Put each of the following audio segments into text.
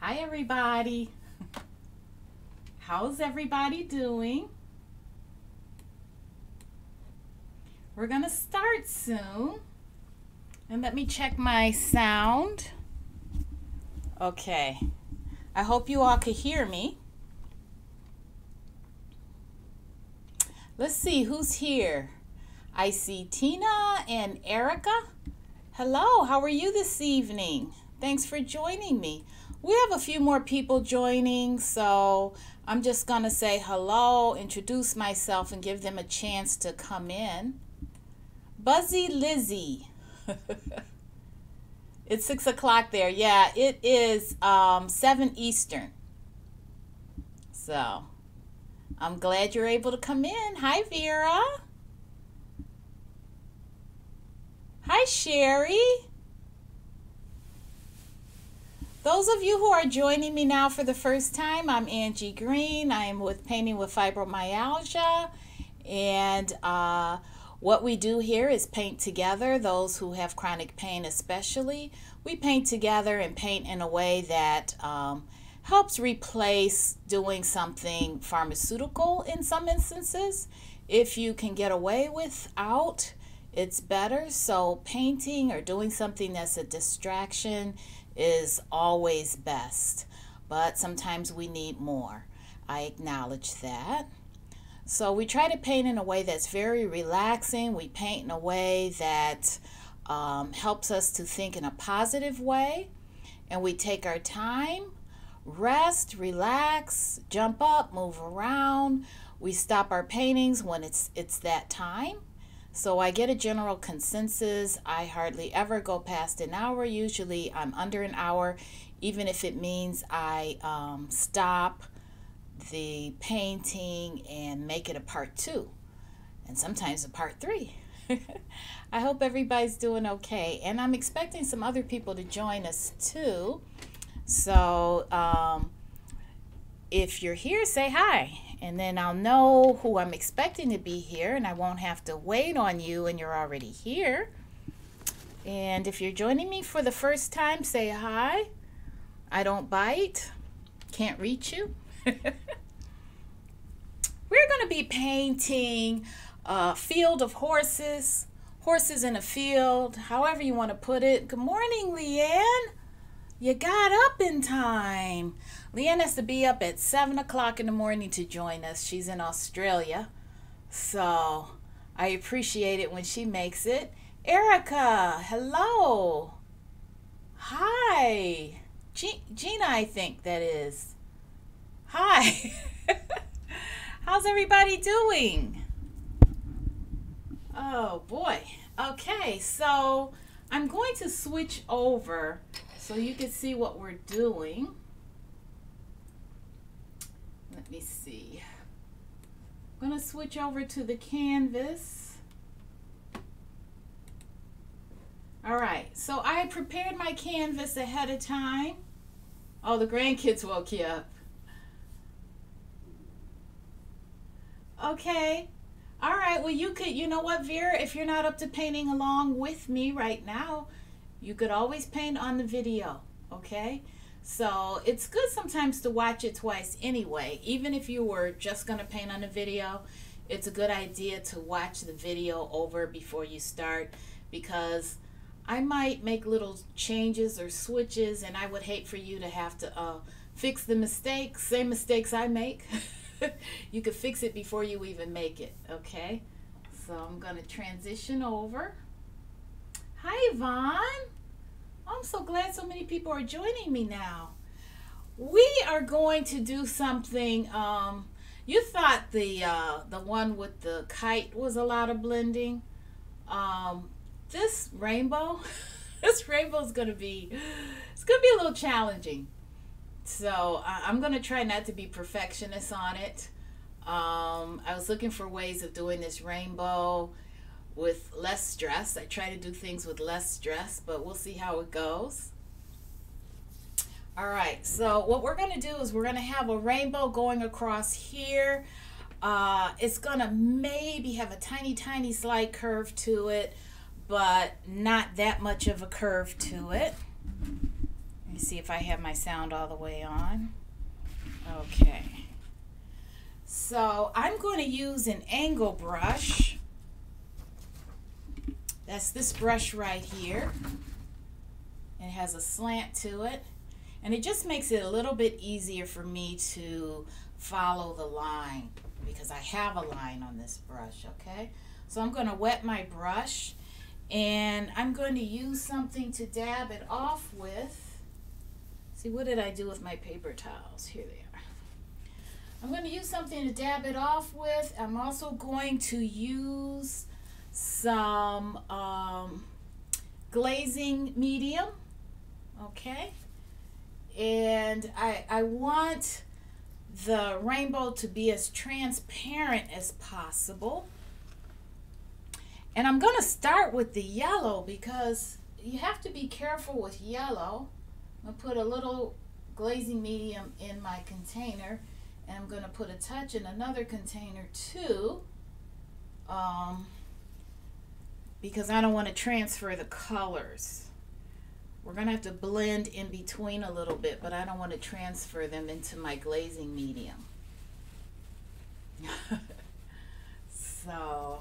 Hi everybody. How's everybody doing? We're gonna start soon. And let me check my sound. Okay. I hope you all can hear me. Let's see who's here. I see Tina and Erica. Hello, how are you this evening? Thanks for joining me. We have a few more people joining, so I'm just gonna say hello, introduce myself, and give them a chance to come in. Buzzy Lizzie. It's 6 o'clock there. Yeah, it is 7 Eastern. So I'm glad you're able to come in. Hi, Vera. Hi, Sherry. Those of you who are joining me now for the first time, I'm Angie Green. I am with Painting with Fibromyalgia. And what we do here is paint together, those who have chronic pain especially. We paint together and paint in a way that helps replace doing something pharmaceutical in some instances. If you can get away without, it's better. So painting or doing something that's a distraction is always best, but sometimes we need more. I acknowledge that. So we try to paint in a way that's very relaxing. We paint in a way that helps us to think in a positive way, and we take our time, rest, relax, jump up, move around. We stop our paintings when it's that time. So I get a general consensus. I hardly ever go past an hour. Usually I'm under an hour, even if it means I stop the painting and make it a part 2, and sometimes a part 3. I hope everybody's doing okay, and I'm expecting some other people to join us too. So if you're here, say hi, and then I'll know who I'm expecting to be here, and I won't have to wait on you and you're already here. And if you're joining me for the first time, say hi. I don't bite. Can't reach you. We're going to be painting a field of horses, horses in a field, however you want to put it. Good morning, Leanne. You got up in time. Leanne has to be up at 7 o'clock in the morning to join us. She's in Australia, so I appreciate it when she makes it. Erica, hello. Hi. Gina, I think that is. Hi. How's everybody doing? Oh boy. Okay, so I'm going to switch over so you can see what we're doing. Let me see. I'm going to switch over to the canvas. All right, so I prepared my canvas ahead of time. Oh, the grandkids woke you up. Okay. All right, well, you could, you know what, Vera, if you're not up to painting along with me right now, you could always paint on the video, okay? So it's good sometimes to watch it twice anyway. Even if you were just going to paint on the video, it's a good idea to watch the video over before you start, because I might make little changes or switches, and I would hate for you to have to fix the mistakes, same mistakes I make. You could fix it before you even make it, okay? So I'm going to transition over. Hi, Yvonne. I'm so glad so many people are joining me now. We are going to do something. You thought the one with the kite was a lot of blending. This rainbow, this rainbow is going to be, it's going to be a little challenging. So I'm going to try not to be perfectionist on it. I was looking for ways of doing this rainbow with less stress. I try to do things with less stress, but we'll see how it goes. All right, so what we're going to do is we're going to have a rainbow going across here. It's going to maybe have a tiny slight curve to it, but not that much of a curve to it. me see if I have my sound all the way on. Okay. So I'm going to use an angle brush. That's this brush right here. It has a slant to it. And it just makes it a little bit easier for me to follow the line because I have a line on this brush, okay? So I'm going to wet my brush and I'm going to use something to dab it off with. See, what did I do with my paper towels? Here they are. I'm going to use something to dab it off with. I'm also going to use some glazing medium, okay? And I want the rainbow to be as transparent as possible. And I'm going to start with the yellow because you have to be careful with yellow. I'm going to put a little glazing medium in my container, and I'm going to put a touch in another container too, because I don't want to transfer the colors. We're going to have to blend in between a little bit, but I don't want to transfer them into my glazing medium. So,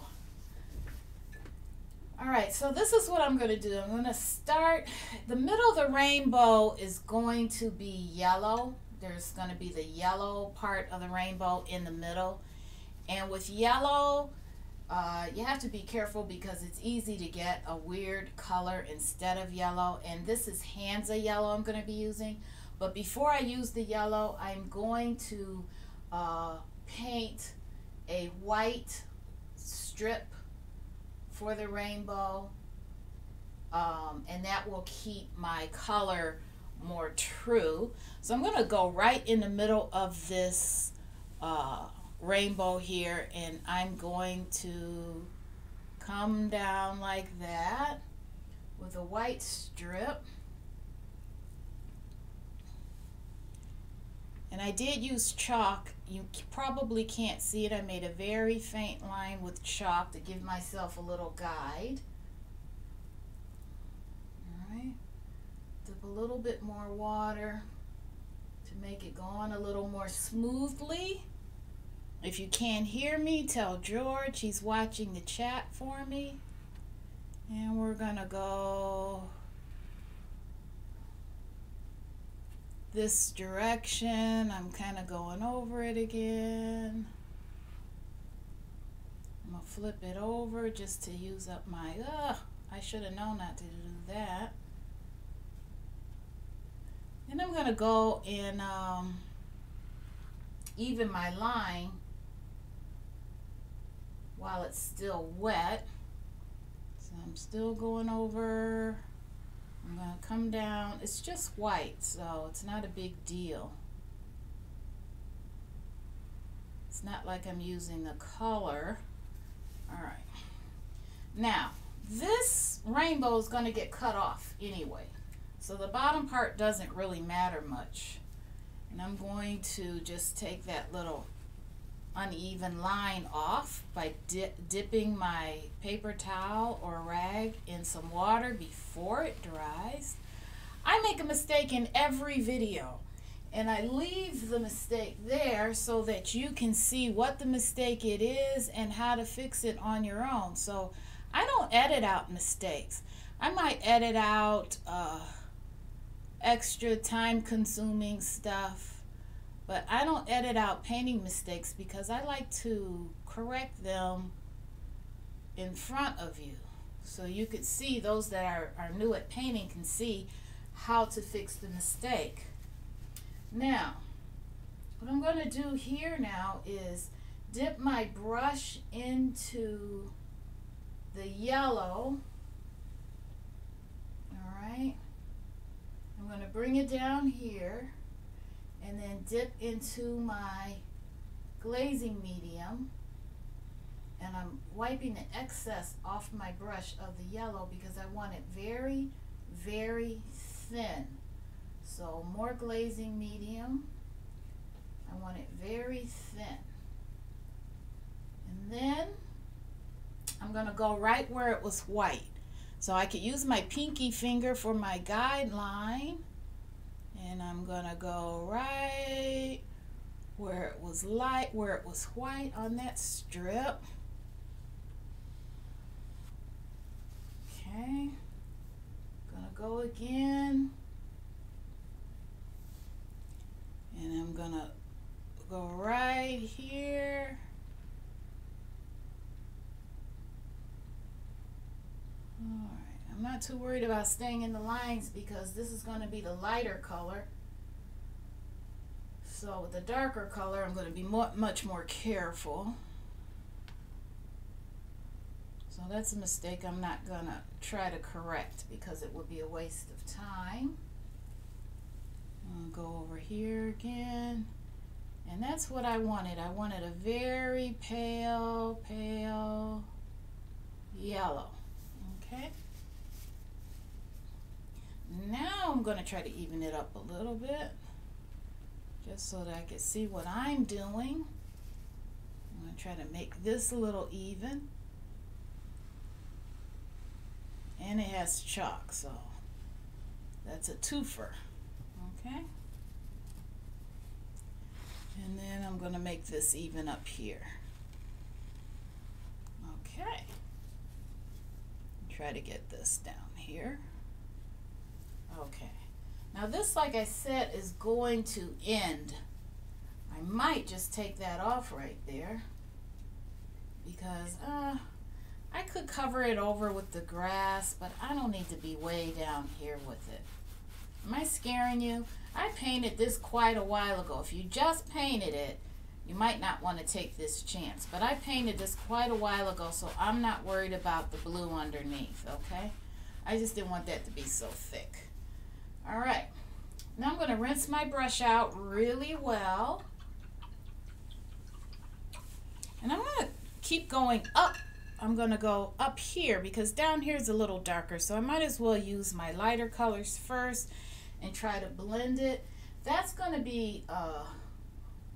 all right, so this is what I'm going to do. I'm going to start, the middle of the rainbow is going to be yellow. There's going to be the yellow part of the rainbow in the middle. And with yellow, you have to be careful because it's easy to get a weird color instead of yellow. And this is Hansa yellow I'm going to be using. But before I use the yellow, I'm going to paint a white strip for the rainbow. And that will keep my color more true. So I'm going to go right in the middle of this rainbow here, and I'm going to come down like that with a white strip. And I did use chalk. You probably can't see it. I made a very faint line with chalk to give myself a little guide. All right. Dip a little bit more water to make it go on a little more smoothly. If you can't hear me, tell George. He's watching the chat for me. And we're going to go this direction. I'm kind of going over it again. I'm going to flip it over just to use up my, I should have known not to do that. And I'm going to go and even my line while it's still wet. So I'm still going over. I'm going to come down. It's just white, so it's not a big deal. It's not like I'm using the color. All right. Now, this rainbow is going to get cut off anyway. So the bottom part doesn't really matter much. And I'm going to just take that little uneven line off by dipping my paper towel or rag in some water before it dries. I make a mistake in every video, and I leave the mistake there so that you can see what the mistake it is and how to fix it on your own. So I don't edit out mistakes. I might edit out extra time-consuming stuff, but I don't edit out painting mistakes because I like to correct them in front of you. So you could see, those that are new at painting can see how to fix the mistake. Now, what I'm going to do here now is dip my brush into the yellow. All right. I'm going to bring it down here and then dip into my glazing medium, and I'm wiping the excess off my brush of the yellow because I want it very, very thin. So more glazing medium. I want it very thin. And then I'm going to go right where it was white. So I could use my pinky finger for my guideline. And I'm gonna go right where it was light, where it was white on that strip. Okay, gonna go again, and I'm gonna go right here. All right, I'm not too worried about staying in the lines because this is going to be the lighter color. So with the darker color, I'm going to be much more careful. So that's a mistake I'm not going to try to correct because it would be a waste of time. I'll go over here again. And that's what I wanted. I wanted a very pale yellow. Okay. Now I'm going to try to even it up a little bit, just so that I can see what I'm doing. I'm going to try to make this a little even. And it has chalk, so that's a twofer. Okay. And then I'm going to make this even up here. Okay. Try to get this down here. Okay. Now this, like I said, is going to end. I might just take that off right there because I could cover it over with the grass, but I don't need to be way down here with it. Am I scaring you? I painted this quite a while ago. If you just painted it, you might not want to take this chance. But I painted this quite a while ago, so I'm not worried about the blue underneath, okay? I just didn't want that to be so thick. All right. Now I'm going to rinse my brush out really well. And I'm going to keep going up. I'm going to go up here because down here is a little darker, so I might as well use my lighter colors first and try to blend it. That's going to be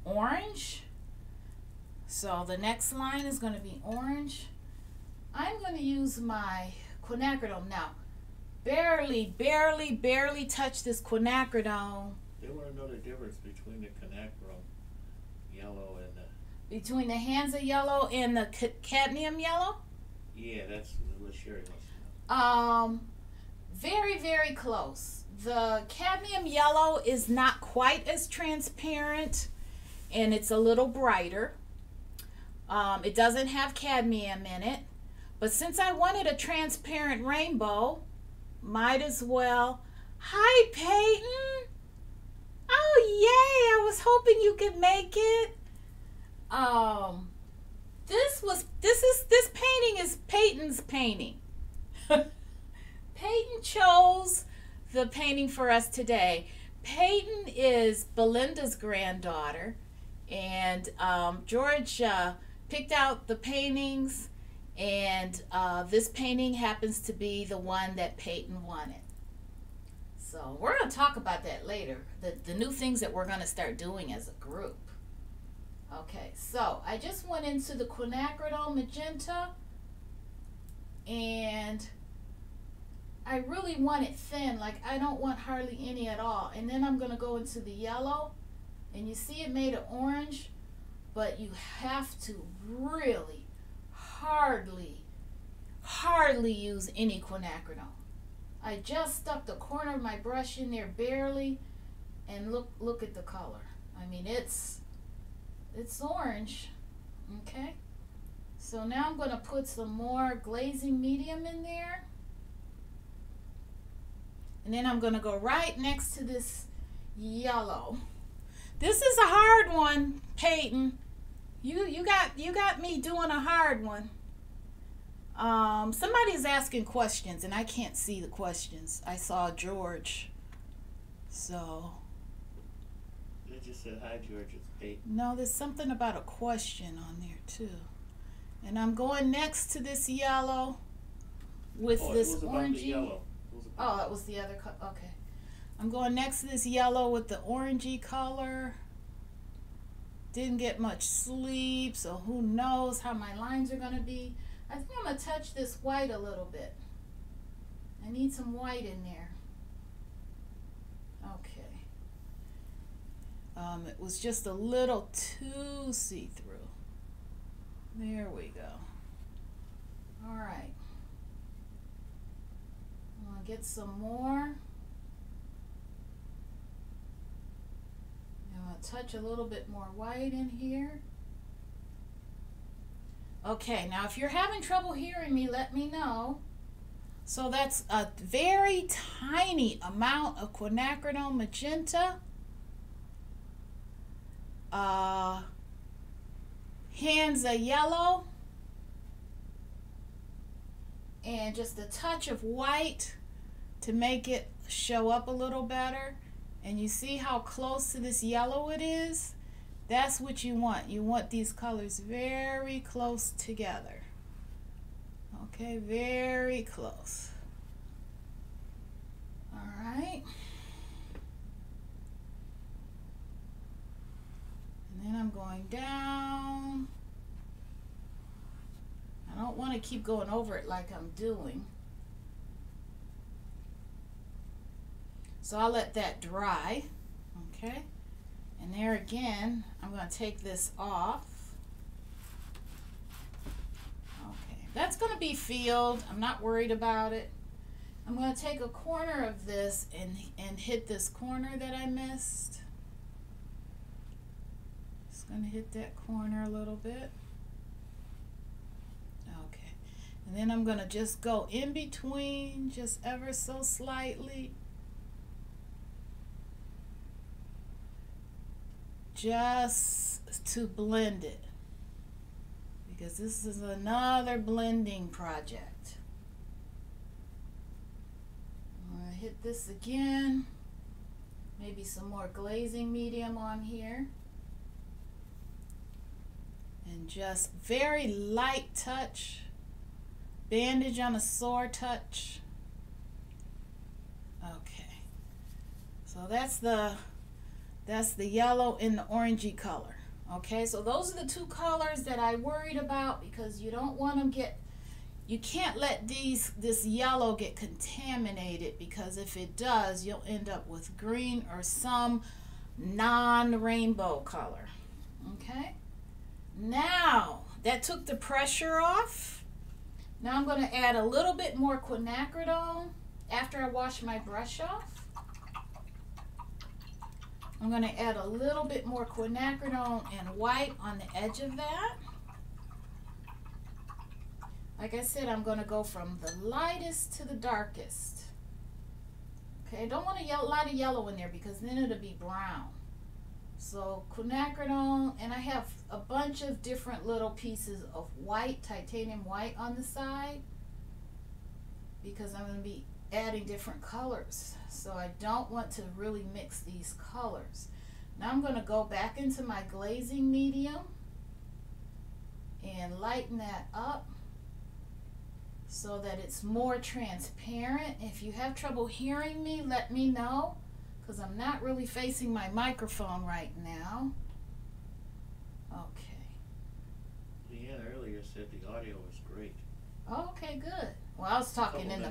orange. So the next line is going to be orange. I'm going to use my quinacridone now. Barely touch this quinacridone. They want to know the difference between the quinacridone yellow and the... Between the Hansa yellow and the cadmium yellow? Yeah, that's what Sherry wants to know. Very close. The cadmium yellow is not quite as transparent and it's a little brighter. It doesn't have cadmium in it, but since I wanted a transparent rainbow, might as well. Hi, Payton. Oh, yay. I was hoping you could make it. This painting is Payton's painting. Payton chose the painting for us today. Payton is Belinda's granddaughter, and George picked out the paintings, and this painting happens to be the one that Payton wanted. So we're going to talk about that later, the new things that we're going to start doing as a group. Okay, so I just went into the quinacridone magenta, and I really want it thin, like I don't want hardly any at all. And then I'm going to go into the yellow, and you see it made it orange, but you have to really hardly use any quinacridone. I just stuck the corner of my brush in there barely, and look at the color. I mean, it's orange. Okay, so now I'm going to put some more glazing medium in there, and then I'm going to go right next to this yellow. This is a hard one, Payton. You got me doing a hard one. Somebody's asking questions and I can't see the questions. I saw George. So They just said hi, George. It's Payton. no, there's something about a question on there too. And I'm going next to this yellow with this orangey. Oh, that was the other color. Okay. I'm going next to this yellow with the orangey color. Didn't get much sleep, so who knows how my lines are going to be. I think I'm going to touch this white a little bit. I need some white in there. Okay. It was just a little too see-through. There we go. All right. I'm going to get some more. I'm going to touch a little bit more white in here. Okay, now if you're having trouble hearing me, let me know. So that's a very tiny amount of quinacridone magenta, Hansa yellow, and just a touch of white to make it show up a little better. And you see how close to this yellow it is? That's what you want. You want these colors very close together. Okay, very close. All right. And then I'm going down. I don't want to keep going over it like I'm doing. So I'll let that dry. Okay. And there again, I'm going to take this off. Okay, that's going to be filled. I'm not worried about it. I'm going to take a corner of this and hit this corner that I missed. Just going to hit that corner a little bit. Okay, and then I'm going to just go in between, just ever so slightly. Just to blend it, because this is another blending project. I'm going to hit this again, maybe some more glazing medium on here, and just very light touch, bandage on a sore touch. Okay, so that's the yellow in the orangey color. Okay, so those are the two colors that I worried about, because you don't want them you can't let this yellow get contaminated, because if it does, you'll end up with green or some non-rainbow color. Okay, now that took the pressure off. Now I'm going to add a little bit more quinacridone after I wash my brush off. I'm going to add a little bit more quinacridone and white on the edge of that. Like I said, I'm going to go from the lightest to the darkest. Okay, I don't want a lot of yellow in there, because then it'll be brown. So quinacridone, and I have a bunch of different little pieces of white, titanium white on the side, because I'm going to be adding different colors. So I don't want to really mix these colors. Now I'm going to go back into my glazing medium and lighten that up so that it's more transparent. If you have trouble hearing me, let me know, because I'm not really facing my microphone right now. Okay. Leanne earlier said the audio was great. Okay, good. Well, I was talking in the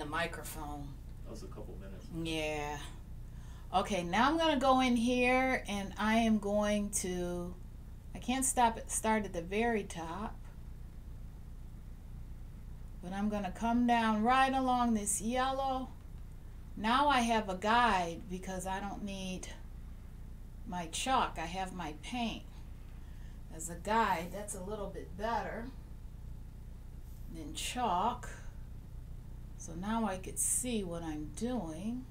microphone. That was a couple minutes. Yeah. Okay, now I'm going to go in here, and I am going to, I can't start at the very top, but I'm going to come down right along this yellow. Now I have a guide, because I don't need my chalk. I have my paint as a guide. That's a little bit better than chalk. So now I could see what I'm doing.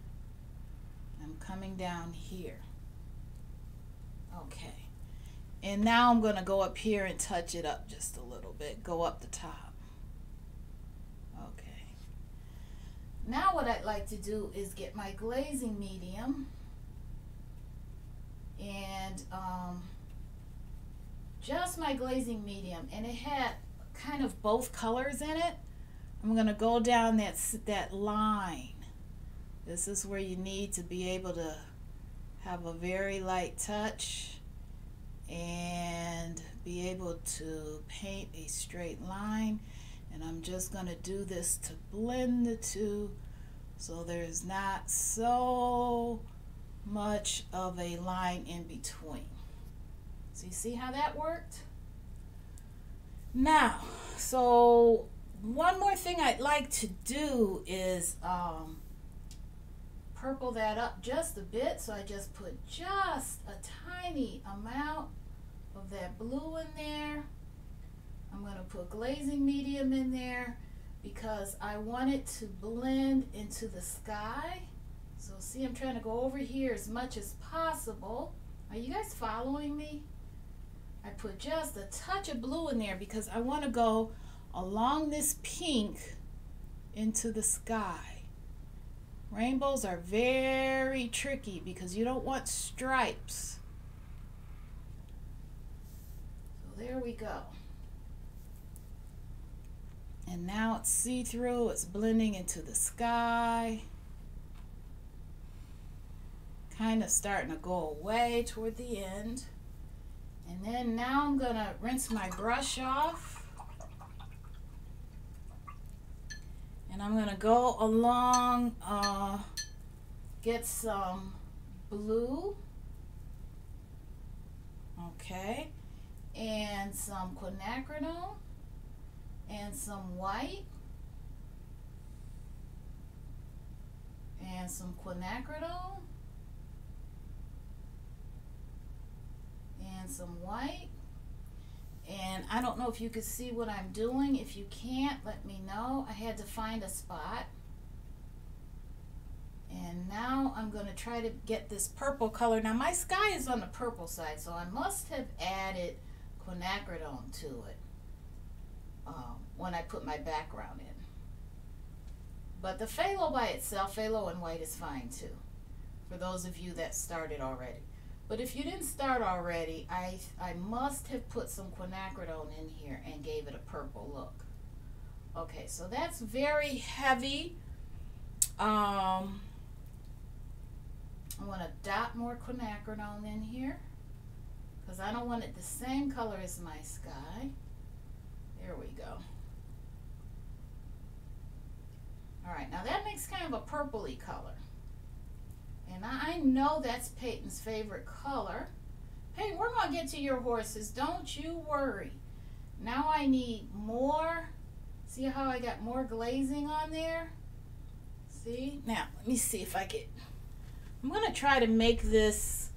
I'm coming down here. Okay. And now I'm going to go up here and touch it up just a little bit. Go up the top. Okay. Now what I'd like to do is get my glazing medium and just my glazing medium, and it had kind of both colors in it. I'm going to go down that line. This is where you need to be able to have a very light touch and be able to paint a straight line. And I'm just going to do this to blend the two, so there's not so much of a line in between. So you see how that worked? Now, so one more thing I'd like to do is purple that up just a bit. So I just put just a tiny amount of that blue in there. I'm going to put glazing medium in there because I want it to blend into the sky. So see, I'm trying to go over here as much as possible. Are you guys following me? I put just a touch of blue in there because I want to go along this pink into the sky. Rainbows are very tricky because you don't want stripes. So there we go. And now it's see-through, it's blending into the sky. Kind of starting to go away toward the end. And then now I'm going to rinse my brush off. And I'm going to go along, get some blue. Okay. And some quinacridone. And some white. And some quinacridone. And some white. And I don't know if you can see what I'm doing. If you can't, let me know. I had to find a spot. And now I'm going to try to get this purple color. Now my sky is on the purple side, so I must have added quinacridone to it when I put my background in. But the phthalo by itself, phthalo and white is fine too, for those of you that started already. But if you didn't start already, I must have put some quinacridone in here and gave it a purple look. Okay, so that's very heavy. I want to dot more quinacridone in here because I don't want it the same color as my sky. There we go. All right, now that makes kind of a purpley color. And I know that's Peyton's favorite color. Peyton, we're going to get to your horses. Don't you worry. Now I need more. See how I got more glazing on there? See? Now, let me see if I can. I'm going to try to make this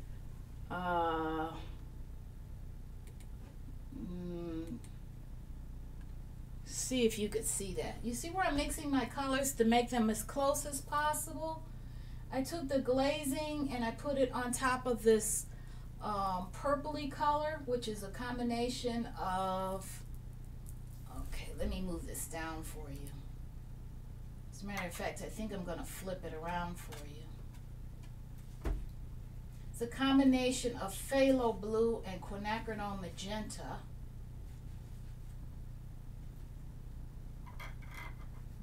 see if you could see that. You see where I'm mixing my colors to make them as close as possible? I took the glazing and I put it on top of this purpley color, which is a combination of, okay, let me move this down for you. As a matter of fact, I think I'm going to flip it around for you. It's a combination of phthalo blue and quinacridone magenta.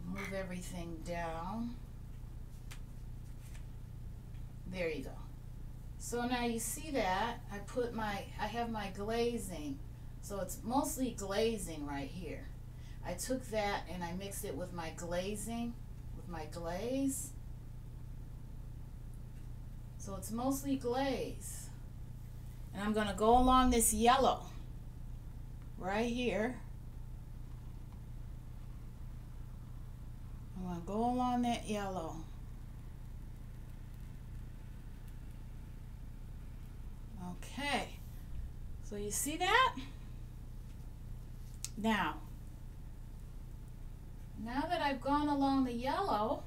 Move everything down. There you go. So now you see that I have my glazing. So it's mostly glazing right here. I took that and I mixed it with my glazing, with my glaze. So it's mostly glaze. And I'm going to go along this yellow right here. I'm going to go along that yellow. Okay, so you see that? Now that I've gone along the yellow,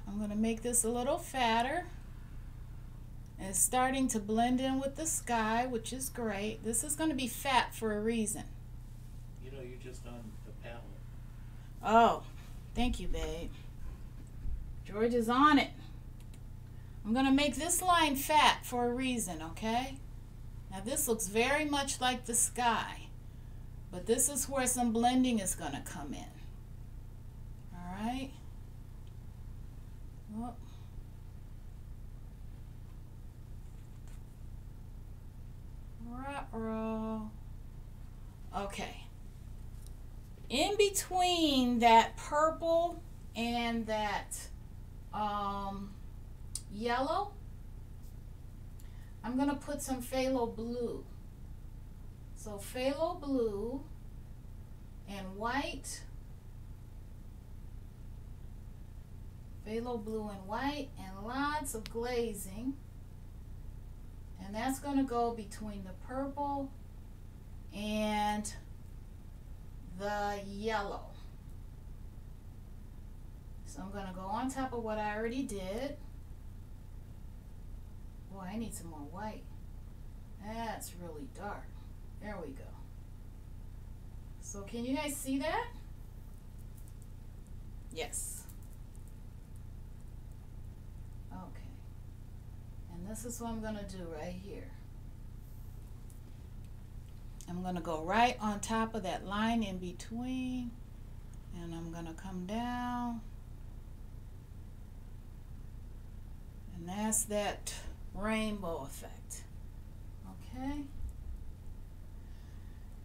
I'm going to make this a little fatter. And it's starting to blend in with the sky, which is great. This is going to be fat for a reason. You know, you're just on the palette. Oh, thank you, babe. George is on it. I'm going to make this line fat for a reason, okay? Now this looks very much like the sky, but this is where some blending is going to come in. All right? Oh. Ruh-roh. Okay. In between that purple and that yellow, I'm going to put some phthalo blue. So phthalo blue and white, phthalo blue and white, and lots of glazing. And that's going to go between the purple and the yellow. So I'm going to go on top of what I already did. Boy, I need some more white. That's really dark. There we go. So can you guys see that? Yes. Okay. And this is what I'm going to do right here. I'm going to go right on top of that line in between, and I'm going to come down. And that's that rainbow effect. Okay?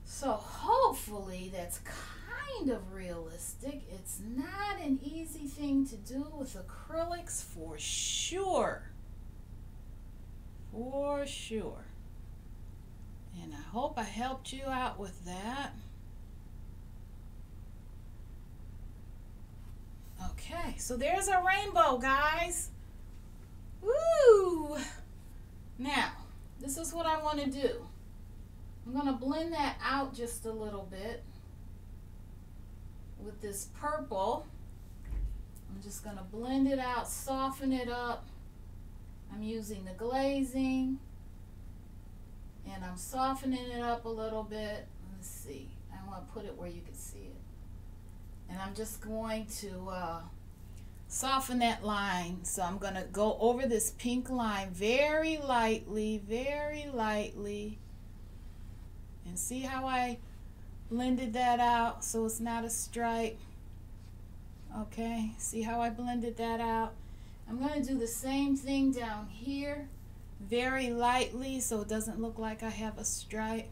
So hopefully that's kind of realistic. It's not an easy thing to do with acrylics for sure. For sure. And I hope I helped you out with that. Okay, so there's a rainbow, guys. Woo! Now, this is what I want to do. I'm going to blend that out just a little bit with this purple. I'm just going to blend it out, soften it up. I'm using the glazing, and I'm softening it up a little bit. Let's see. I want to put it where you can see it. And I'm just going to soften that line. So I'm going to go over this pink line very lightly, and see how I blended that out so it's not a stripe. Okay, see how I blended that out? I'm going to do the same thing down here very lightly so it doesn't look like I have a stripe.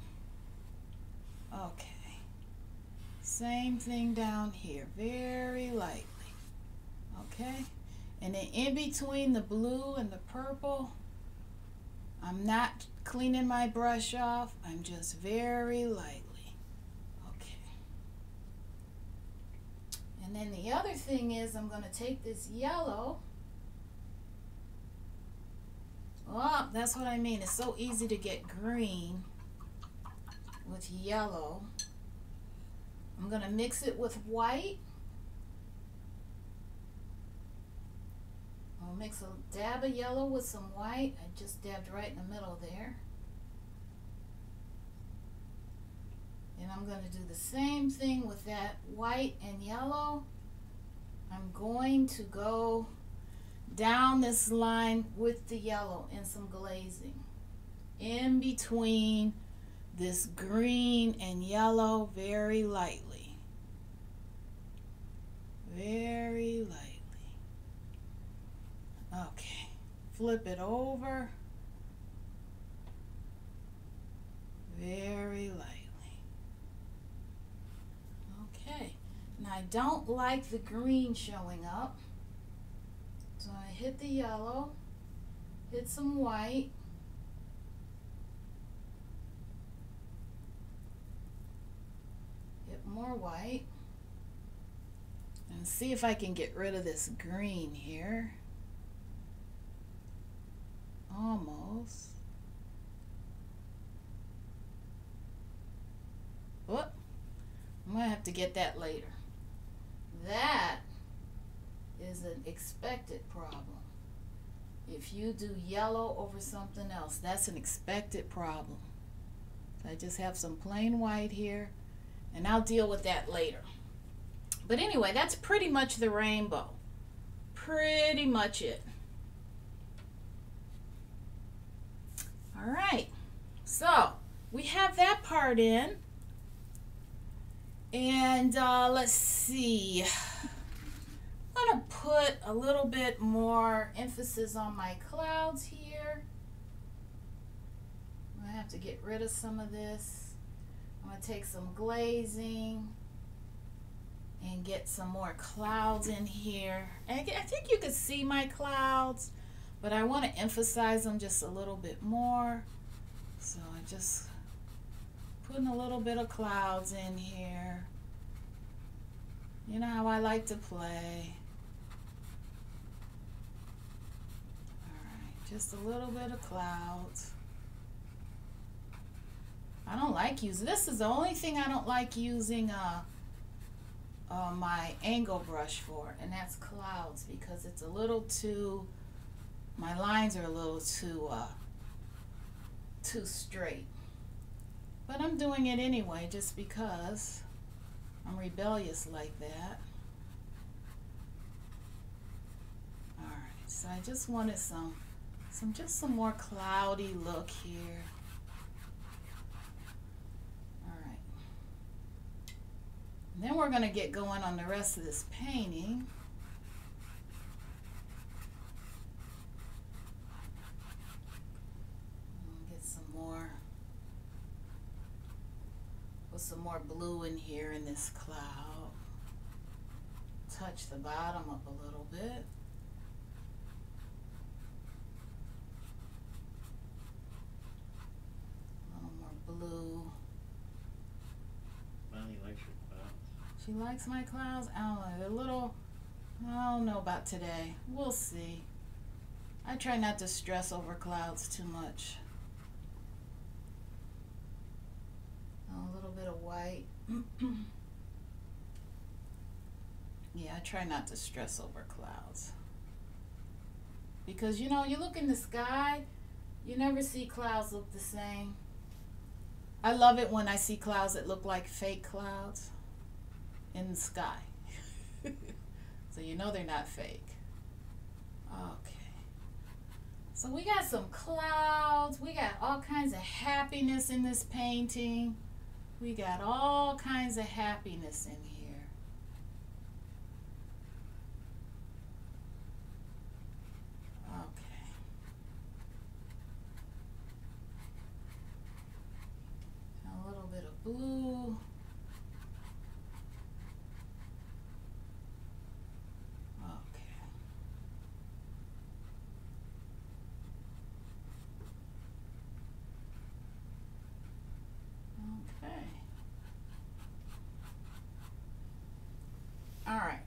Okay, same thing down here, very lightly. Okay, and then in between the blue and the purple, I'm not cleaning my brush off, I'm just very lightly. Okay. And then the other thing is I'm going to take this yellow. Oh, that's what I mean. It's so easy to get green with yellow. I'm going to mix it with white. I'll mix a dab of yellow with some white. I just dabbed right in the middle there. And I'm going to do the same thing with that white and yellow. I'm going to go down this line with the yellow and some glazing in between this green and yellow very lightly. Very lightly. Okay, flip it over very lightly. Okay, now I don't like the green showing up, so I hit the yellow, hit some white, hit more white, and see if I can get rid of this green here. Almost. Whoop. I'm going to have to get that later. That is an expected problem. If you do yellow over something else, that's an expected problem. So I just have some plain white here, and I'll deal with that later. But anyway, that's pretty much the rainbow. Pretty much it. All right, so we have that part in, and let's see. I'm going to put a little bit more emphasis on my clouds here. I'm going to have to get rid of some of this. I'm going to take some glazing and get some more clouds in here. And I think you could see my clouds, but I want to emphasize them just a little bit more. So I just putting a little bit of clouds in here. You know how I like to play. Alright, just a little bit of clouds. I don't like using, this is the only thing I don't like using my angle brush for, and that's clouds, because it's a little too, my lines are a little too straight. But I'm doing it anyway just because I'm rebellious like that. Alright, so I just wanted some more cloudy look here. Alright. Then we're going to get going on the rest of this painting. Get some more. Put some more blue in here in this cloud. Touch the bottom up a little bit. A little more blue. Mommy likes your clouds. She likes my clouds. I don't know. They're a little, I don't know about today. We'll see. I try not to stress over clouds too much. A little bit of white. Yeah, I try not to stress over clouds. Because, you know, you look in the sky, you never see clouds look the same. I love it when I see clouds that look like fake clouds in the sky. So you know they're not fake. Okay. So we got some clouds. We got all kinds of happiness in this painting. We got all kinds of happiness in here. Okay. A little bit of blue. Okay. Okay. All right.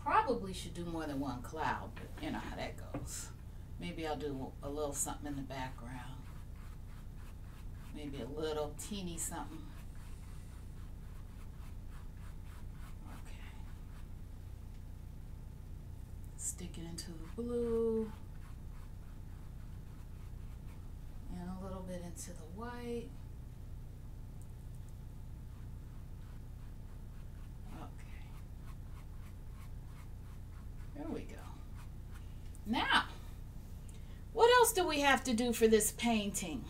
Probably should do more than one cloud, but you know how that goes. Maybe I'll do a little something in the background. Maybe a little teeny something. Okay. Stick it into the blue. And a little bit into the white. Okay. There we go. Now, what else do we have to do for this painting?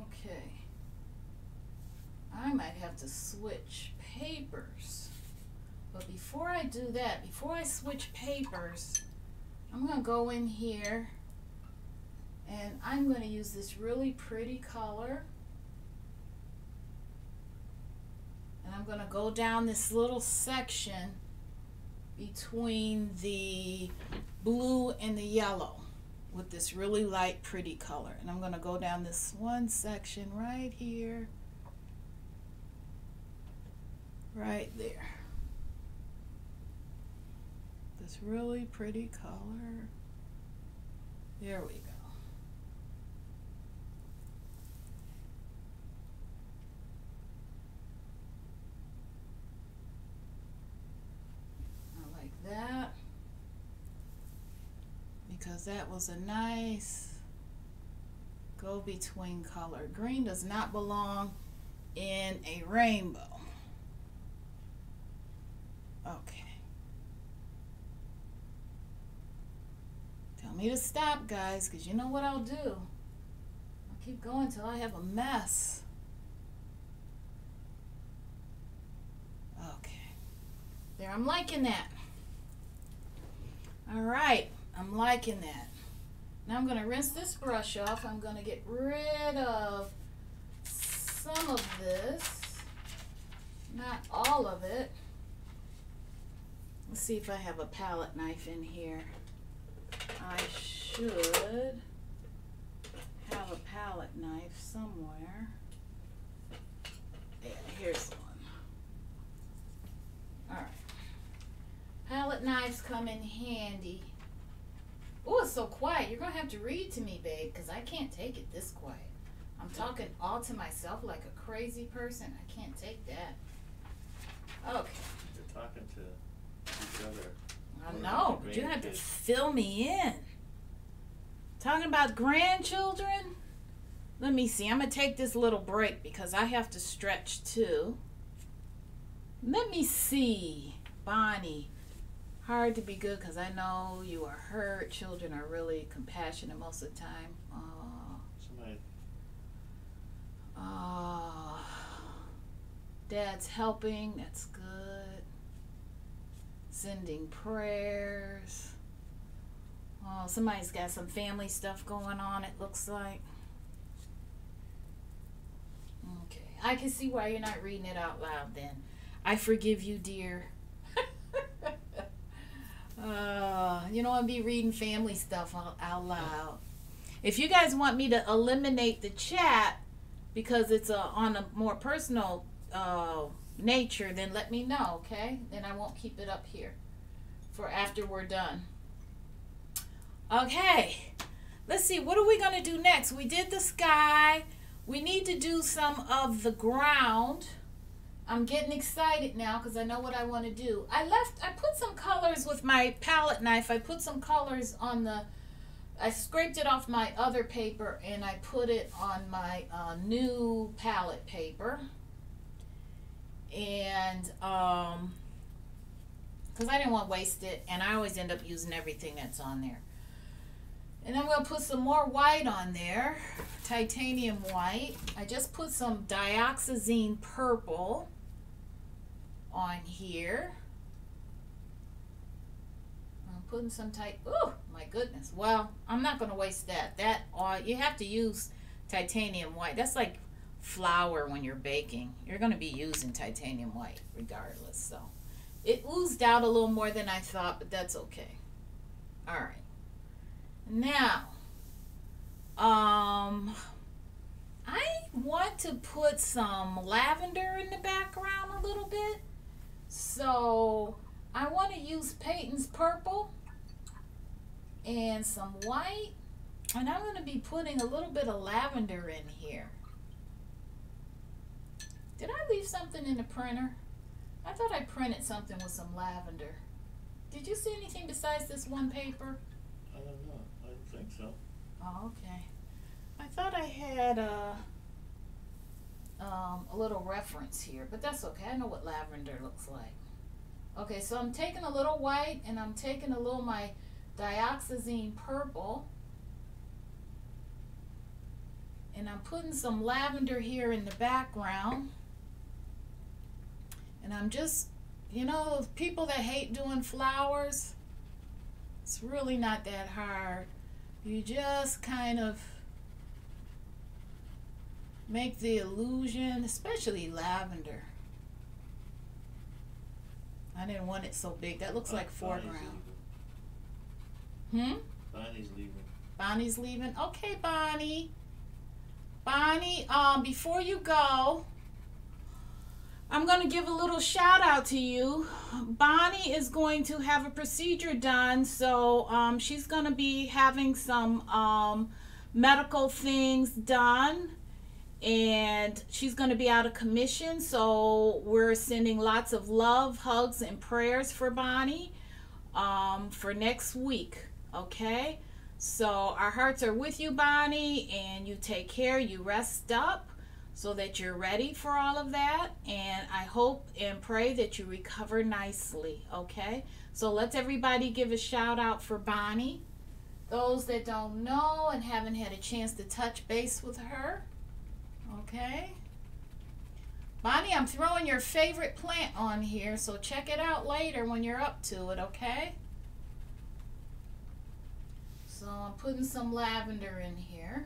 Okay. I might have to switch papers. But before I do that, before I switch papers, I'm going to go in here and I'm going to use this really pretty color. And I'm going to go down this little section between the blue and the yellow with this really light pretty color. And I'm going to go down this one section right here. Right there. This really pretty color. There we go. I like that because that was a nice go-between color. Green does not belong in a rainbow. Okay. Tell me to stop, guys, because you know what I'll do. I'll keep going until I have a mess. Okay. There, I'm liking that. All right, I'm liking that. Now I'm going to rinse this brush off. I'm going to get rid of some of this, not all of it. Let's see if I have a palette knife in here. I should have a palette knife somewhere. Yeah, here's one. Alright. Palette knives come in handy. Oh, it's so quiet. You're going to have to read to me, babe, because I can't take it this quiet. I'm talking all to myself like a crazy person. I can't take that. Okay. You're talking to each other. I know, but you have to fill me in. Talking about grandchildren? Let me see. I'm going to take this little break because I have to stretch too. Let me see. Bonnie. Hard to be good because I know you are hurt. Children are really compassionate most of the time. Dad's helping. That's good. Sending prayers. Oh, somebody's got some family stuff going on, it looks like. Okay. I can see why you're not reading it out loud then. I forgive you, dear. You don't want to be reading family stuff out loud. If you guys want me to eliminate the chat because it's on a more personal nature, then let me know, okay? Then I won't keep it up here for after we're done. Okay, let's see. What are we going to do next? We did the sky. We need to do some of the ground. I'm getting excited now because I know what I want to do. I put some colors with my palette knife. I put some colors on I scraped it off my other paper and I put it on my new palette paper. And, because I didn't want to waste it, and I always end up using everything that's on there. And I'm going to put some more white on there, titanium white. I just put some dioxazine purple on here. I'm putting some oh my goodness. Well, I'm not going to waste that. You have to use titanium white. That's like flour when you're baking. You're going to be using titanium white regardless. So it oozed out a little more than I thought, but that's okay. All right. Now, I want to put some lavender in the background a little bit. So I want to use Payton's purple and some white. And I'm going to be putting a little bit of lavender in here. Did I leave something in the printer? I thought I printed something with some lavender. Did you see anything besides this one paper? I don't know. I don't think so. Oh, okay. I thought I had a little reference here, but that's okay. I know what lavender looks like. Okay, so I'm taking a little white and I'm taking a little my dioxazine purple. And I'm putting some lavender here in the background. And I'm just, people that hate doing flowers, it's really not that hard. You just kind of make the illusion, especially lavender. I didn't want it so big. That looks like foreground. Bonnie's leaving. Bonnie's leaving? Okay, Bonnie. Bonnie, before you go, I'm going to give a little shout out to you. Bonnie is going to have a procedure done, so she's going to be having some medical things done, and she's going to be out of commission, so we're sending lots of love, hugs, and prayers for Bonnie for next week, okay? So our hearts are with you, Bonnie, and you take care, you rest up so that you're ready for all of that, and I hope and pray that you recover nicely, okay? So let's everybody give a shout out for Bonnie. Those that don't know and haven't had a chance to touch base with her, okay? Bonnie, I'm throwing your favorite plant on here, so check it out later when you're up to it, okay? So I'm putting some lavender in here.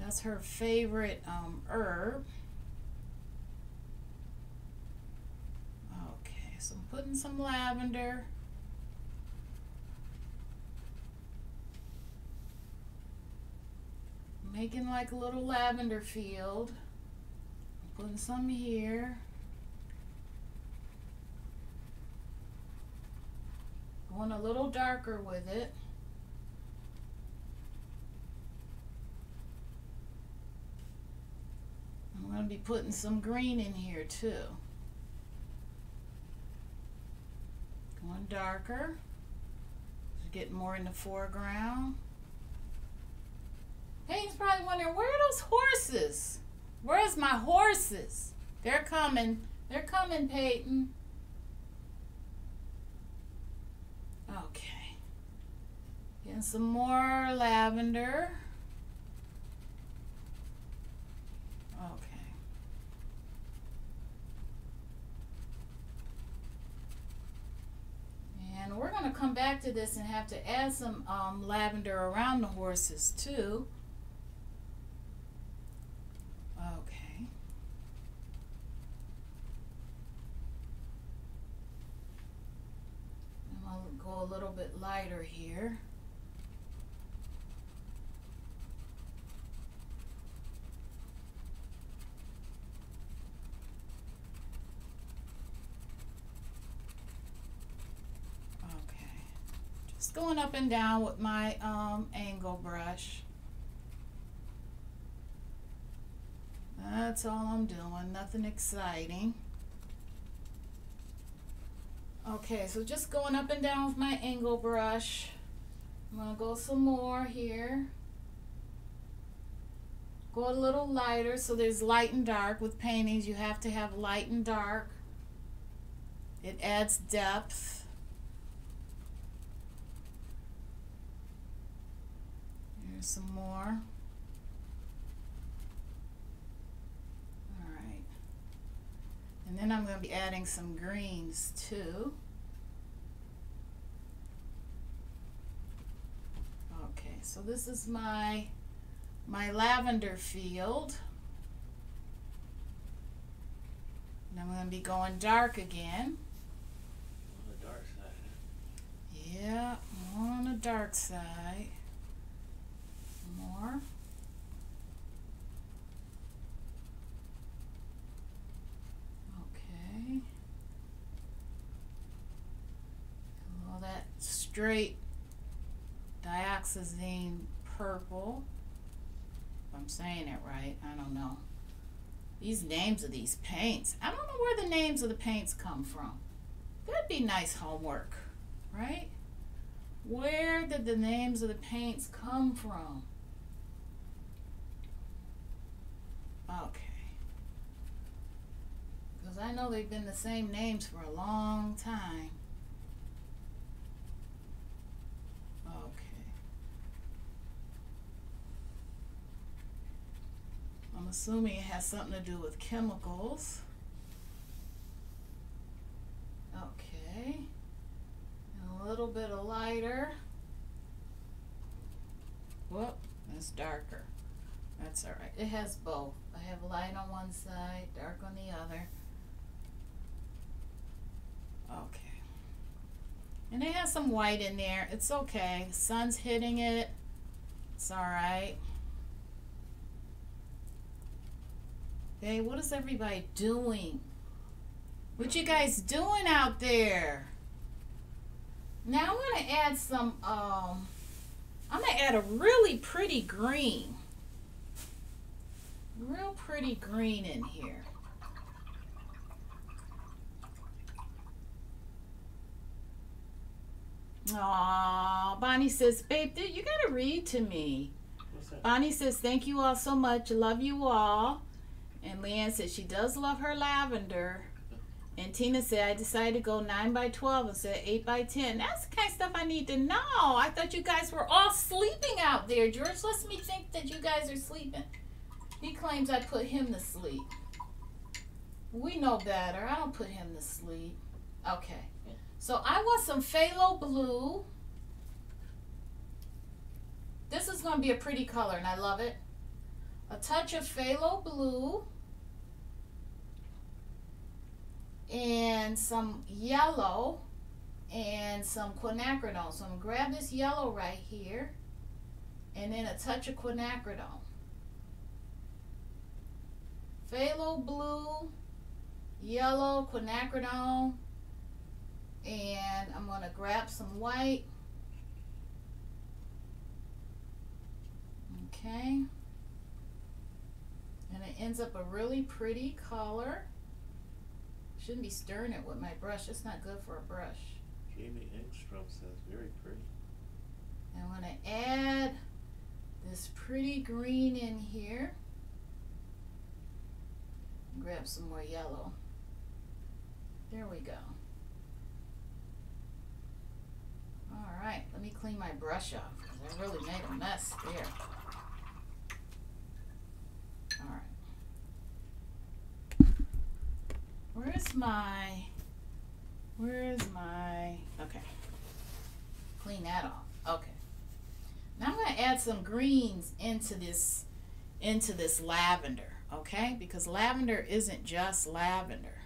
That's her favorite herb. Okay, so I'm putting some lavender. Making like a little lavender field. I'm putting some here. Going a little darker with it. I'm going to be putting some green in here too. Going darker. Getting more in the foreground. Payton's probably wondering, where are those horses? Where's my horses? They're coming. They're coming, Payton. Okay. Getting some more lavender. Okay. And we're going to come back to this and have to add some lavender around the horses too. Okay. And I'll go a little bit lighter here. Going up and down with my angle brush. That's all I'm doing, nothing exciting. Okay, so just going up and down with my angle brush. I'm gonna go some more here. Go a little lighter, so there's light and dark. With paintings, you have to have light and dark. It adds depth. Here's some more. All right. And then I'm going to be adding some greens too. Okay, so this is my lavender field. And I'm going to be going dark again. On the dark side. Yeah, more on the dark side. More. Okay. All that straight dioxazine purple. If I'm saying it right, I don't know. These names of these paints, I don't know where the names of the paints come from. That'd be nice homework, right? Where did the names of the paints come from? Okay. Because I know they've been the same names for a long time. Okay. I'm assuming it has something to do with chemicals. Okay. And a little bit of lighter. Whoop, that's darker. That's all right. It has both. I have light on one side, dark on the other. Okay. And it has some white in there. It's okay. The sun's hitting it. It's all right. Hey, what is everybody doing? What you guys doing out there? Now I'm going to add some, I'm going to add a really pretty green. Real pretty green in here. Aw, Bonnie says, babe, you gotta read to me. What's that? Bonnie says, thank you all so much. Love you all. And Leanne says she does love her lavender. And Tina said, I decided to go 9 by 12 instead of 8 by 10. That's the kind of stuff I need to know. I thought you guys were all sleeping out there. George lets me think that you guys are sleeping. He claims I put him to sleep. We know better. I don't put him to sleep. Okay. So I want some phthalo blue. This is going to be a pretty color, and I love it. a touch of phthalo blue, and some yellow, and some quinacridone. So I'm going to grab this yellow right here, and then a touch of quinacridone. Phthalo blue, yellow, quinacridone, and I'm going to grab some white. Okay. And it ends up a really pretty color. Shouldn't be stirring it with my brush. It's not good for a brush. Jamie Engstrom says very pretty. And I'm going to add this pretty green in here. Grab some more yellow. There we go. Alright, let me clean my brush off because I really made a mess there. Alright. Where's my, okay. Clean that off. Okay. Now I'm going to add some greens into this lavender, okay? Because lavender isn't just lavender.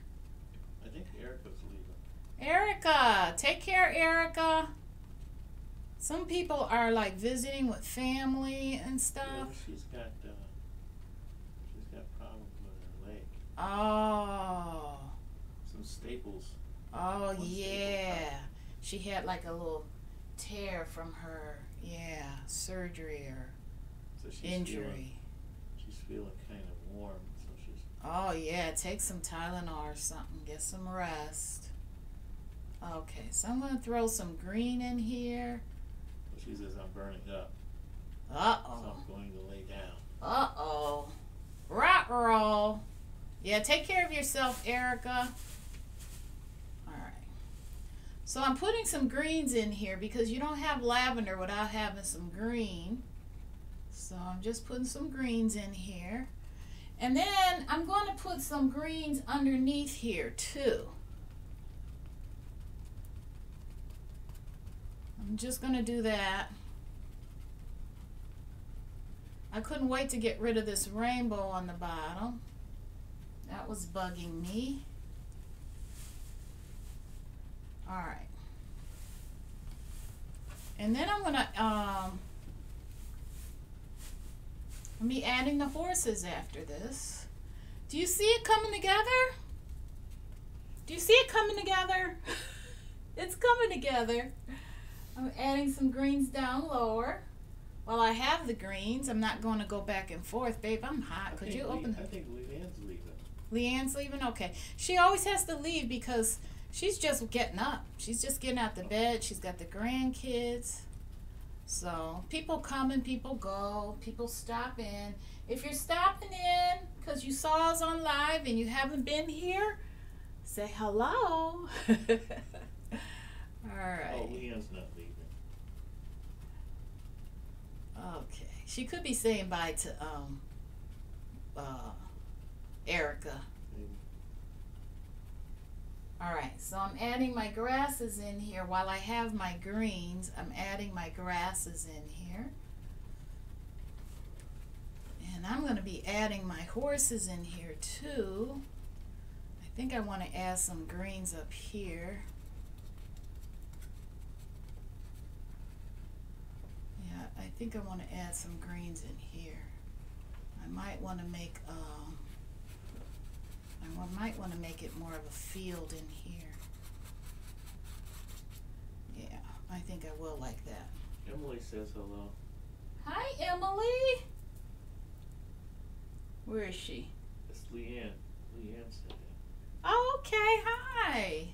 I think Erica's leaving. Erica, take care, Erica. Some people are like visiting with family and stuff. Yeah, she's got problems with her leg. Oh. Some staples. Oh yeah. She had like a little tear from her, surgery or so injury. She's feeling kind of warm, so she's. Oh yeah, take some Tylenol or something. Get some rest. Okay, so I'm gonna throw some green in here. She says I'm burning up. Uh-oh. So I'm going to lay down. Uh-oh. Rock roll. Yeah, take care of yourself, Erica. Alright. So I'm putting some greens in here because you don't have lavender without having some green. So I'm just putting some greens in here. And then I'm going to put some greens underneath here too. I'm just going to do that. I couldn't wait to get rid of this rainbow on the bottom. That was bugging me. Alright. And then I'm going to, I'll be adding the horses after this. Do you see it coming together? Do you see it coming together? It's coming together. I'm adding some greens down lower. While I have the greens, I'm not going to go back and forth. Babe, I'm hot. Could you open I think Leanne's leaving. Leanne's leaving? Okay. She always has to leave because she's just getting up. She's just getting out the bed. She's got the grandkids. So people come and people go. People stop in. If you're stopping in because you saw us on live and you haven't been here, say hello. All right. Oh, Leanne's not leaving. Okay. She could be saying bye to Erica. Maybe. All right. So I'm adding my grasses in here while I have my greens. I'm adding my grasses in here. And I'm going to be adding my horses in here too. I think I want to add some greens up here. I think I want to add some greens in here. I might want to make it more of a field in here. Yeah, I think I will like that. Emily says hello. Hi, Emily. Where is she? It's Leanne. Leanne said it. Oh, okay. Hi.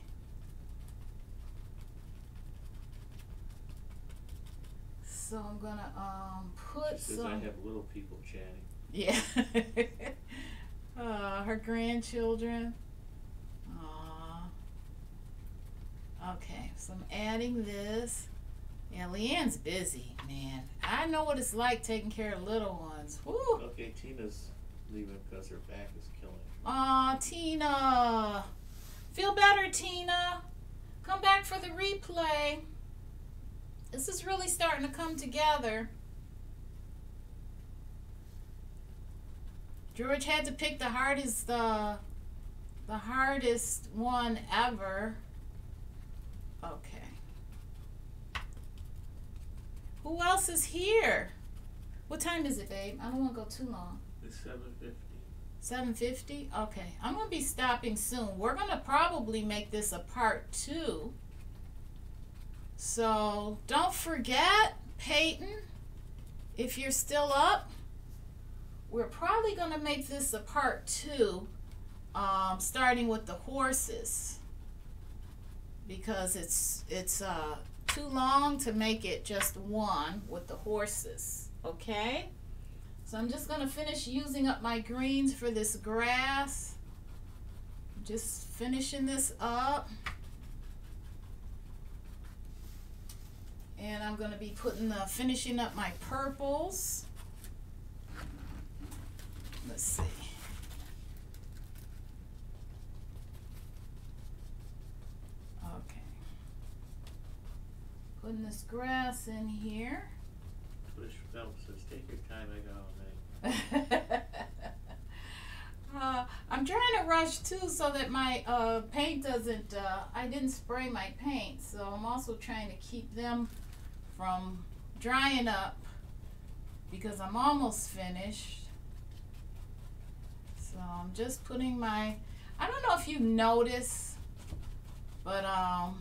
So I'm gonna put she says some. I have little people chatting. Yeah. Her grandchildren. Aww. Okay, so I'm adding this. Yeah, Leanne's busy, man. I know what it's like taking care of little ones. Woo. Okay, Tina's leaving because her back is killing her. Aw, Tina. Feel better, Tina. Come back for the replay. This is really starting to come together. George had to pick the hardest one ever. Okay. Who else is here? What time is it, babe? I don't want to go too long. It's 7:50. 7:50? Okay. I'm going to be stopping soon. We're going to probably make this a part 2. So don't forget, Payton, if you're still up, we're probably going to make this a part 2, starting with the horses, because it's too long to make it just one with the horses. Okay, so I'm just going to finish using up my greens for this grass. Just finishing this up. And I'm going to be finishing up my purples. Let's see. Okay. Putting this grass in here. Bush Phelps says, take your time, I got all night. I'm trying to rush too so that my paint doesn't, I didn't spray my paint, so I'm also trying to keep them from drying up because I'm almost finished. So I'm just putting I don't know if you notice, but I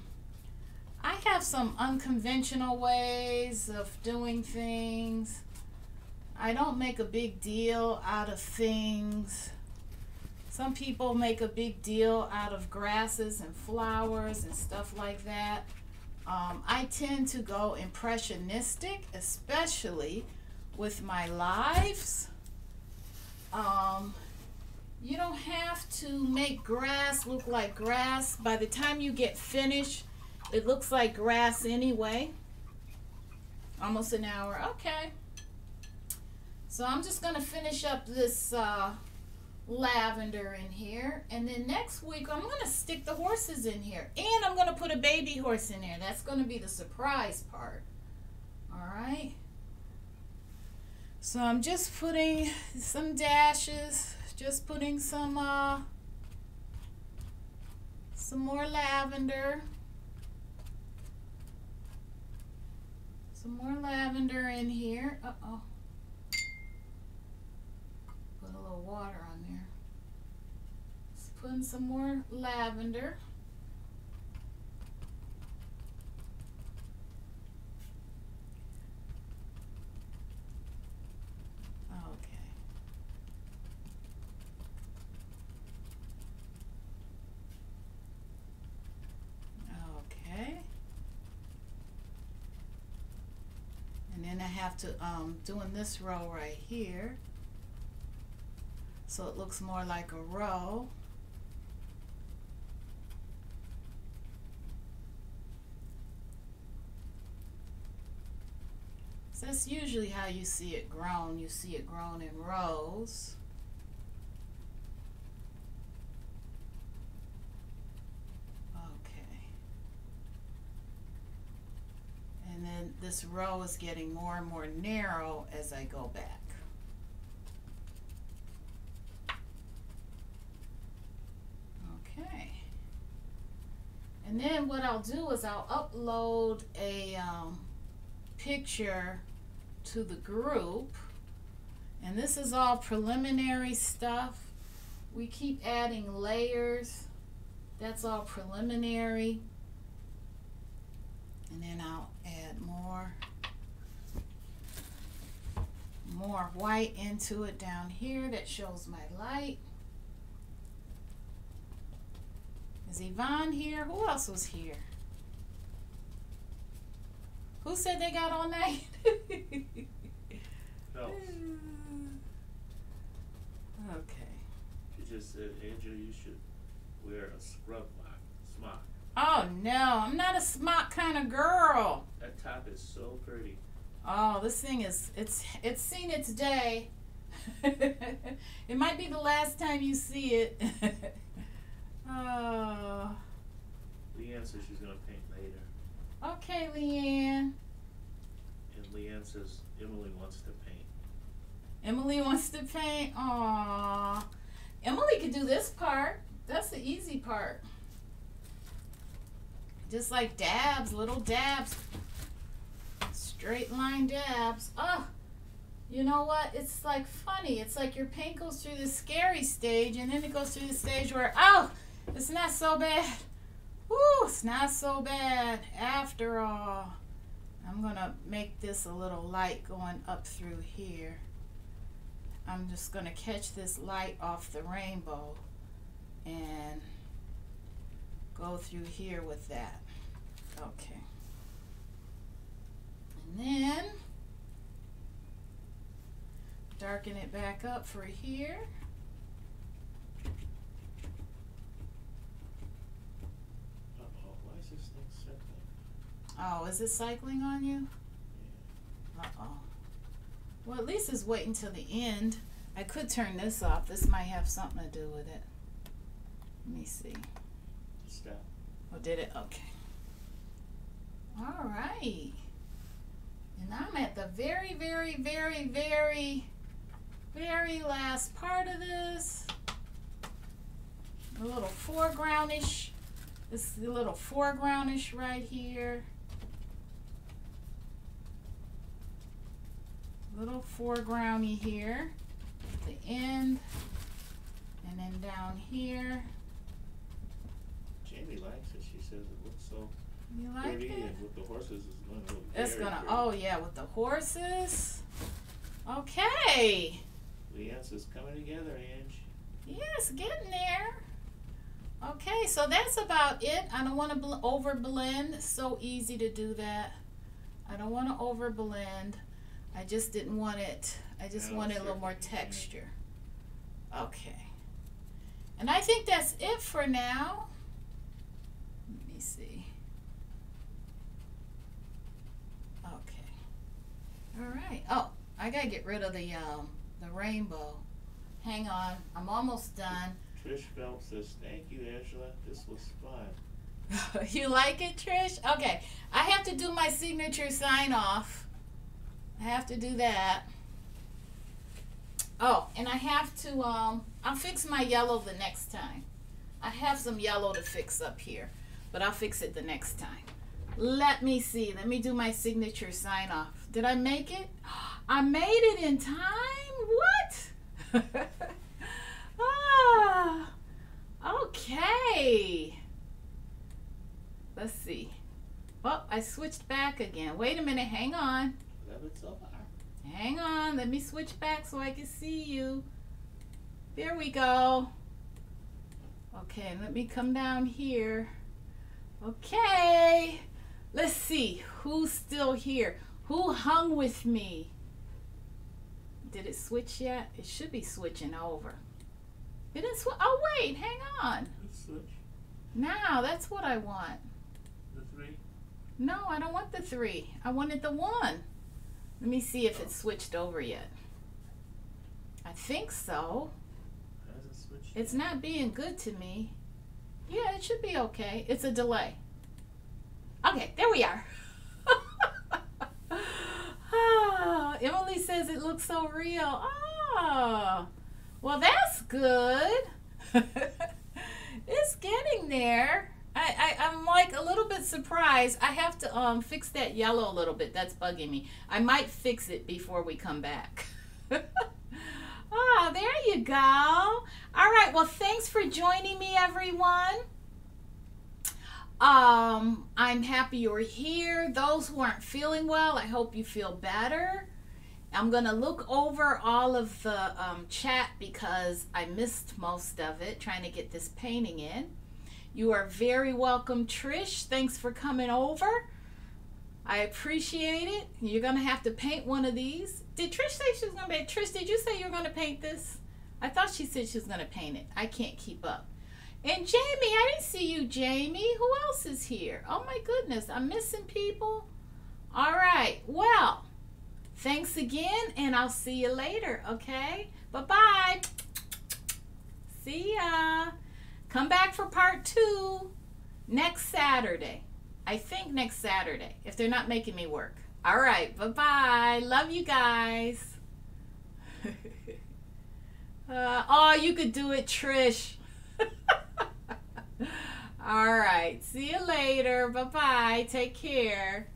have some unconventional ways of doing things. I don't make a big deal out of things. Some people make a big deal out of grasses and flowers and stuff like that. I tend to go impressionistic, especially with my lives. You don't have to make grass look like grass. By the time you get finished, it looks like grass anyway. Almost an hour. Okay. So I'm just going to finish up this lavender in here. And then next week, I'm going to stick the horses in here. And I'm going to put a baby horse in there. That's going to be the surprise part. All right. So I'm just putting some dashes. Just putting some more lavender. Some more lavender in here. Uh-oh. Put a little water on there. Just putting some more lavender. Okay. Okay. And then I have to doing this row right here, so it looks more like a row. So that's usually how you see it grown. You see it grown in rows. And then this row is getting more and more narrow as I go back. Okay. And then what I'll do is I'll upload a picture to the group. And this is all preliminary stuff. We keep adding layers. That's all preliminary. And then I'll add more white into it down here that shows my light. Is Yvonne here? Who else was here? Who said they got all night? Phelps. Okay. She just said, Angela, you should wear a scrub smock. Oh no, I'm not a smock kind of girl. That top is so pretty. Oh, this thing is, it's seen its day. It might be the last time you see it. Oh. Leanne says she's going to paint later. Okay, Leanne. And Leanne says Emily wants to paint. Emily wants to paint. Aww. Emily could do this part. That's the easy part. Just like dabs, little dabs. Straight line dabs. Oh, you know what? It's like funny. It's like your paint goes through the scary stage and then it goes through the stage where, oh, it's not so bad. Woo, it's not so bad after all. I'm going to make this a little light going up through here. I'm just going to catch this light off the rainbow and go through here with that. Okay. And then darken it back up for here. Uh-oh, why is this thing circling? Oh, is it cycling on you? Yeah. Uh-oh. Well, at least it's waiting till the end. I could turn this off. This might have something to do with it. Let me see. Stop. Oh, did it? Okay. All right. And I'm at the very, very, very, very, very last part of this. A little foregroundish. This is a little foregroundish right here. Little foregroundy here at the end, and then down here. Jamie likes it. She says it looks so You like pretty, it? and with the horses it's going to look It's very gonna. pretty. Oh yeah, with the horses. Okay. The answer's coming together, Ange. Yes, getting there. Okay, so that's about it. I don't want to over blend. It's so easy to do that. I don't want to over blend. I just didn't want it. I just No, wanted a little sure. more texture. Okay. And I think that's it for now. Let me see. Okay. All right. Oh, I gotta get rid of the rainbow. Hang on. I'm almost done. Trish Phelps says, thank you, Angela. This was fun. You like it, Trish? Okay. I have to do my signature sign off. I have to do that. Oh, and I have to, I'll fix my yellow the next time. I have some yellow to fix up here, but I'll fix it the next time. Let me see. Let me do my signature sign off. Did I make it? I made it in time? What? Ah, okay. Let's see. Oh, I switched back again. Wait a minute. Hang on. Love it so far. Hang on. Let me switch back so I can see you. There we go. Okay, let me come down here. Okay. Let's see. Who's still here? Who hung with me? Did it switch yet? It should be switching over. It didn't switch. Oh, wait. Hang on. Let's switch. Now, that's what I want. The 3. No, I don't want the 3. I wanted the 1. Let me see if it's switched over yet. I think so. Hasn't switched. It's not being good to me. Yeah, it should be okay. It's a delay. Okay, there we are. Oh, Emily says it looks so real. Oh, well, that's good. It's getting there. I'm like a little bit surprised. I have to fix that yellow a little bit. That's bugging me. I might fix it before we come back. Oh, there you go. All right. Well, thanks for joining me, everyone. I'm happy you're here. Those who aren't feeling well, I hope you feel better. I'm going to look over all of the chat because I missed most of it trying to get this painting in. You are very welcome, Trish. Thanks for coming over. I appreciate it. You're going to have to paint one of these. Did Trish say she was going to paint? Trish, did you say you were going to paint this? I thought she said she was going to paint it. I can't keep up. And Jamie, I didn't see you, Jamie. Who else is here? Oh, my goodness. I'm missing people. All right. Well, thanks again, and I'll see you later, okay? Bye-bye. See ya. Come back for part 2 next Saturday. I think next Saturday, if they're not making me work. All right. Bye-bye. Love you guys. Oh, you could do it, Trish. All right. See you later. Bye-bye. Take care.